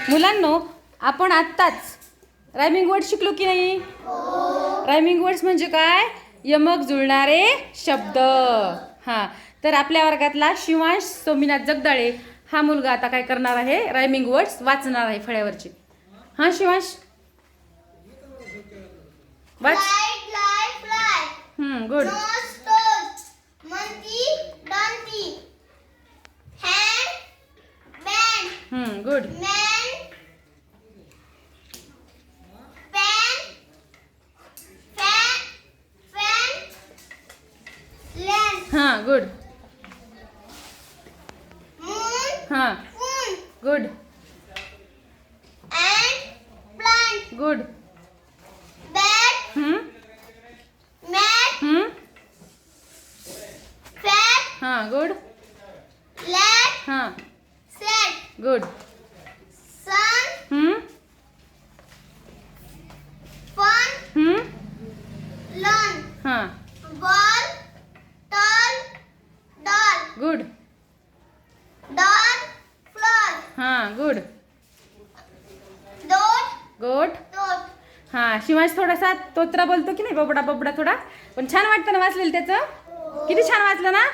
मुलांनो, आपण आत्ताच रायमिंग वर्ड शिकलो की नाही? रायमिंग वर्ड्स म्हणजे काय? यमक जुळणारे शब्द. हां, तर आपल्या वर्गातला शिवांश सोमीनाथ जगदाळे हा मुलगा आता काय करणार आहे? रायमिंग वर्ड्स वाचणार आहे फळ्यावरची. हां शिवांश, वाच. गुड. गुड. हां, गुड. हां, गुड. गुड. हां, गुड. हां, गुड. हां, गुड. हां, गुड. गोट. हां, शिवांश थोडासा तोत्रा बोलतो की नाही, बबडा बबडा थोडा, पण छान वाटतं ना वाचलेलं त्याचं? किती छान वाचलं ना.